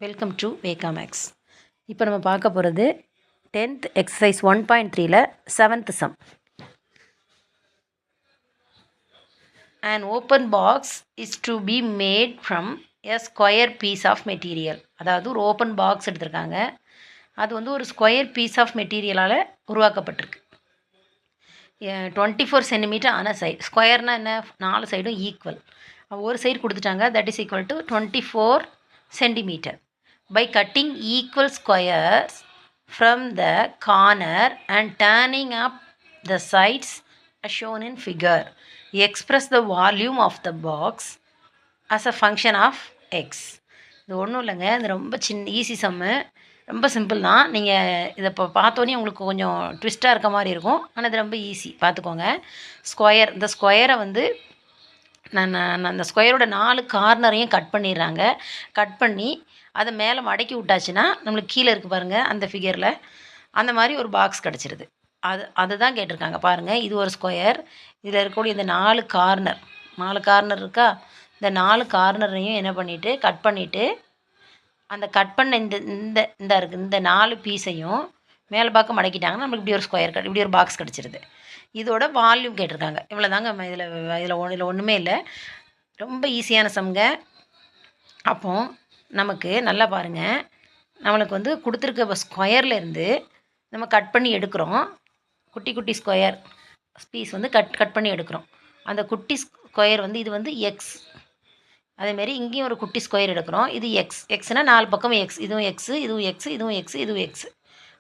Welcome to வேகாமேக்ஸ். இப்போ நம்ம பார்க்க போகிறது 10th எக்ஸசைஸ் 1.3ல 7th sum. An open box is to be made from a square piece of material. அதாவது ஒரு ஓப்பன் பாக்ஸ் எடுத்திருக்காங்க. அது வந்து ஒரு ஸ்கொயர் பீஸ் ஆஃப் மெட்டீரியலால் உருவாக்கப்பட்டிருக்கு. 24 சென்டிமீட்டர் ஆன சைடு. ஸ்கொயர்னால் என்ன, 4 சைடும் ஈக்குவல். ஒரு சைடு கொடுத்துட்டாங்க, that is equal to 24 centimetre. By cutting equal squares from the corner and turning up the sides as shown in figure, express the volume of the box as a function of x. இது ஒன்றும் இல்லைங்க, இது ரொம்ப easy சம்மு, ரொம்ப simple தான். நீங்கள் இதை இப்போ பார்த்தோன்னே உங்களுக்கு கொஞ்சம் ட்விஸ்ட்டாக இருக்க மாதிரி இருக்கும், ஆனால் இது ரொம்ப ஈஸி. பார்த்துக்கோங்க. ஸ்கொயர், இந்த ஸ்கொயரை வந்து நான் அந்த ஸ்கொயரோட 4 கார்னரையும் கட் பண்ணிடுறாங்க. கட் பண்ணி அதை மேலே மடக்கி விட்டாச்சுன்னா நம்மளுக்கு கீழே இருக்குது பாருங்கள், அந்த ஃபிகரில் அந்த மாதிரி ஒரு பாக்ஸ் கிடச்சிருது. அதுதான் கேட்டிருக்காங்க. பாருங்கள், இது ஒரு ஸ்கொயர், இதில் இருக்கக்கூடிய இந்த 4 கார்னர் இருக்கா, இந்த 4 கார்னரையும் என்ன பண்ணிவிட்டு கட் பண்ணிவிட்டு அந்த கட் பண்ண இந்த இருக்குது இந்த 4 பீஸையும் மேலே பார்க்க மடக்கிட்டாங்கன்னா நம்மளுக்கு இப்படி ஒரு ஸ்கொயர் இப்படி ஒரு பாக்ஸ் கிடச்சிருது. இதோட வால்யூம் கேட்டிருக்காங்க. இவ்வளோ தாங்க. இதில் ஒன்றுமே இல்லை, ரொம்ப ஈஸியான சம்ங்க. அப்போது நமக்கு நல்லா பாருங்கள், நம்மளுக்கு வந்து கொடுத்துருக்க ஸ்கொயர்லேருந்து நம்ம கட் பண்ணி எடுக்கிறோம். குட்டி குட்டி ஸ்கொயர் பீஸ் வந்து கட் பண்ணி எடுக்கிறோம். அந்த குட்டி ஸ்கொயர் வந்து இது வந்து எக்ஸ். அதேமாரி இங்கேயும் ஒரு குட்டி ஸ்கொயர் எடுக்கிறோம், இது எக்ஸ். எக்ஸ்னால் 4 பக்கம் எக்ஸ், இதுவும் எக்ஸு, இதுவும் எக்ஸு, இதுவும் எக்ஸு, இதுவும் எக்ஸு.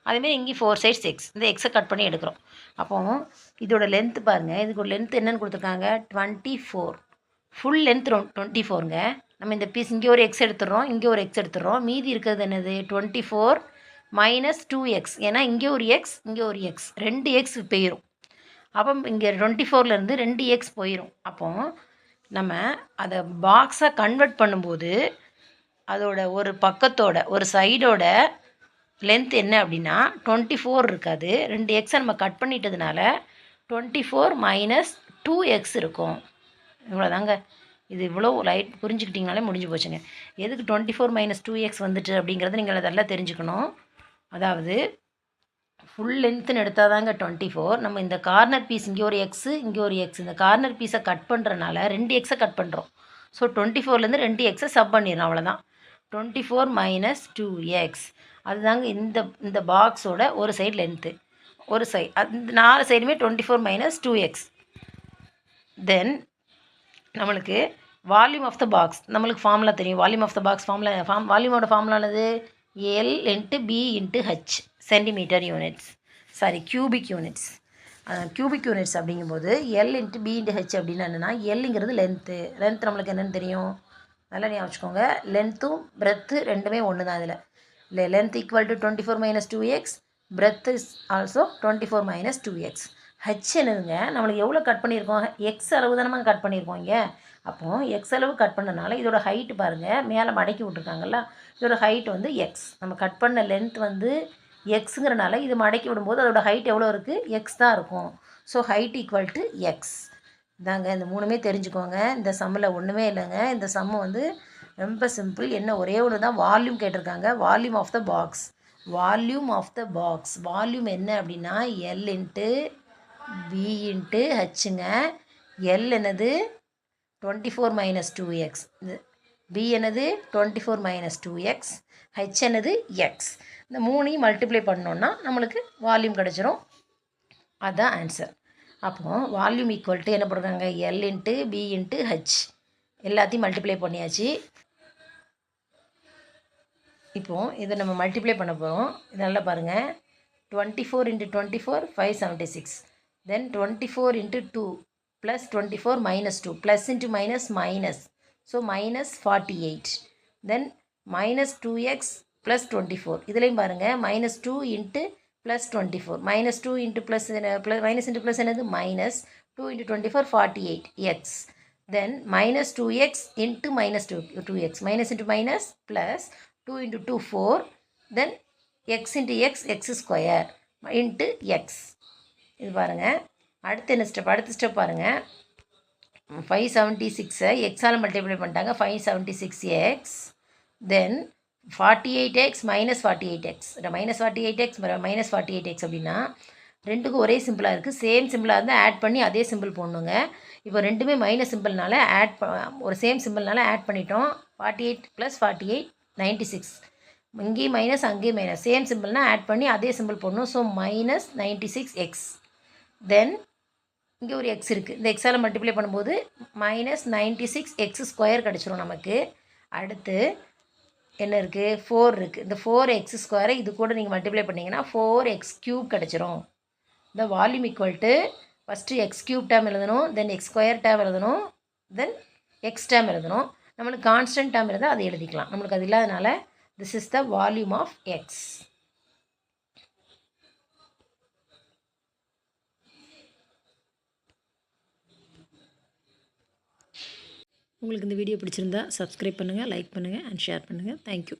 அதேமாரி இங்கேயும் 4 சைட்ஸ் எக்ஸ். இந்த எக்ஸை கட் பண்ணி எடுக்கிறோம். அப்போது இதோட லென்த்து பாருங்கள், இதுக்கு ஒரு லென்த் என்னென்னு கொடுத்துருக்காங்க, 24. ஃபுல் லென்த் 24ங்க. நம்ம இந்த பீஸ் இங்கே ஒரு எக்ஸ் எடுத்துடுறோம், இங்கே ஒரு எக்ஸ் எடுத்துடுறோம். மீதி இருக்கிறது என்னது, 24 மைனஸ் 2x. ஏன்னா இங்கே ஒரு எக்ஸ், இங்கே ஒரு எக்ஸ், 2 எக்ஸ் போயிடும். அப்போ இங்கே 24லேருந்து 2 எக்ஸ் போயிடும். அப்போது நம்ம அதை பாக்ஸை கன்வெர்ட் பண்ணும்போது அதோட ஒரு பக்கத்தோட ஒரு சைடோட லென்த் என்ன அப்படின்னா 24 இருக்காது. 2 எக்ஸை நம்ம கட் பண்ணிட்டதுனால 24 மைனஸ் 2x இருக்கும். இவ்வளோதாங்க. இது இவ்வளோ லைட் புரிஞ்சுக்கிட்டிங்கனாலே முடிஞ்சு போச்சுங்க. எதுக்கு 24 மைனஸ் 2x வந்துட்டு அப்படிங்கிறது நீங்கள் அதெல்லாம் தெரிஞ்சுக்கணும். அதாவது ஃபுல் லென்த்துன்னு எடுத்தால் தாங்க 24. நம்ம இந்த கார்னர் பீஸ் இங்கே ஒரு எக்ஸு, இங்கே ஒரு எக்ஸ், இந்த கார்னர் பீஸை கட் பண்ணுறனால 2 எக்ஸை கட் பண்ணுறோம். ஸோ 24லேருந்து 2 எக்ஸை சப் பண்ணிடணும், அவ்வளோதான். 24 மைனஸ் 2x அதுதாங்க இந்த பாக்ஸோட ஒரு சைடு லென்த்து. ஒரு சைடு அந்த 4 சைடுமே 24 மைனஸ் 2x. தென் நம்மளுக்கு வால்யூம் ஆஃப் த பாக்ஸ், நம்மளுக்கு ஃபார்முலா தெரியும். வால்யூம் ஆஃப் த பாக்ஸ் வால்யூமோட ஃபார்முலானது L into B into H, centimetre units, sorry cubic units. Cubic units அப்படிங்கும்போது L into B into H அப்படின்னா என்னென்னா, எல்லுங்கிறது லென்த்து. லென்த் நம்மளுக்கு என்னென்னு தெரியும், நல்லா ஞாபகம் வச்சுக்கோங்க. லென்த்தும் பிரெத்து ரெண்டுமே ஒன்று தான். இதில் length equal to 24 minus 2x, breadth is also 24 minus 2x. H என்னதுங்க, நம்மளுக்கு எவ்வளோ கட் பண்ணியிருக்கோம், எக்ஸ் அளவு தான் நம்ம கட் பண்ணியிருக்கோம் இங்கே. அப்போது எக்ஸ் அளவு கட் பண்ணனால இதோட ஹைட்டு பாருங்கள், மேலே மடக்கி விட்ருக்காங்கல்ல, இதோட ஹைட் வந்து எக்ஸ். நம்ம கட் பண்ண லென்த் வந்து எக்ஸுங்கிறனால இது மடக்கி விடும்போது அதோட ஹைட் எவ்வளோ இருக்குது, எக்ஸ் தான் இருக்கும். So height equal to X தாங்க. இந்த 3மே தெரிஞ்சுக்கோங்க. இந்த சம்மில் ஒன்றுமே இல்லைங்க. இந்த சம்மு வந்து ரொம்ப சிம்பிள். என்ன ஒரே ஒன்று தான் வால்யூம் கேட்டிருக்காங்க. Volume of the box, volume of the box. Volume என்ன அப்படின்னா எல் இன்ட்டு பி இன்ட்டு ஹச்சுங்க. எல் என்னது 24 மைனஸ் 2x, பி என்னது 24 மைனஸ் 2x, ஹச் என்னது எக்ஸ். இந்த 3ஐயும் மல்டிப்ளை பண்ணோன்னா நம்மளுக்கு வால்யூம் கிடச்சிரும். அதுதான் ஆன்சர். அப்போது வால்யூம் ஈக்குவல் டு என்ன பண்ணுறாங்க, L into B into H, எல்லாத்தையும் மல்டிப்ளை பண்ணியாச்சு. இப்போது இதை நம்ம மல்டிப்ளை பண்ண போகிறோம். இது நல்லா பாருங்கள். 24 into 24 576. Then 24 into 2 plus 24 minus 2, plus into minus minus, so minus 48. Then minus 2x plus 24. இதுலேயும் பாருங்கள், minus 2 into plus 24, minus 2 into plus minus into plus என்னது minus 2 into 24 48 X. Then minus 2x into minus 2x, minus into minus plus 2 into 2 4, then X into X, X square into X. இது பாருங்கள். அடுத்த step பாருங்கள். 576 எக்ஸால் multiply பண்ணிட்டாங்க, 576x. தென் 48x minus 48x minus 48x minus 48x அப்படின்னா ரெண்டுக்கும் ஒரே சிம்பிளாக இருக்குது. சேம் சிம்பிளாக இருந்தால் ஆட் பண்ணி அதே சிம்பிள் போடணுங்க. இப்போ ரெண்டுமே மைனஸ் சிம்பிள்னால ஒரு சேம் சிம்பிள்னால ஆட் பண்ணிட்டோம். 48 + 48 96. இங்கேயும் மைனஸ் அங்கேயும் மைனஸ், சேம் சிம்பிள்னால் ஆட் பண்ணி அதே சிம்பிள் போடணும். So minus 96x. தென் இங்கே ஒரு எக்ஸ் இருக்குது. இந்த எக்ஸால் மல்டிப்ளை பண்ணும்போது மைனஸ் 96x² கிடச்சிரும் நமக்கு. அடுத்து என்ன இருக்குது? 4 இருக்குது. இந்த 4x² இது கூட நீங்கள் மல்டிப்ளை பண்ணிங்கன்னா 4x³ கிடச்சிரும். இந்த volume equal to first x³ term எழுதணும், தென் x² டேர்ம் எழுதணும், தென் x டேர்ம் எழுதணும். நம்மளுக்கு கான்ஸ்டன்ட் டேர்ம் இருந்தால் அதை எழுதிக்கலாம். நம்மளுக்கு அது இல்லாதனால this is the volume of x. உங்களுக்கு இந்த வீடியோ பிடிச்சிருந்தா சப்ஸ்கிரைப் பண்ணுங்கள், லைக் பண்ணுங்கள் அண்ட் ஷேர் பண்ணுங்கள். தேங்க்யூ.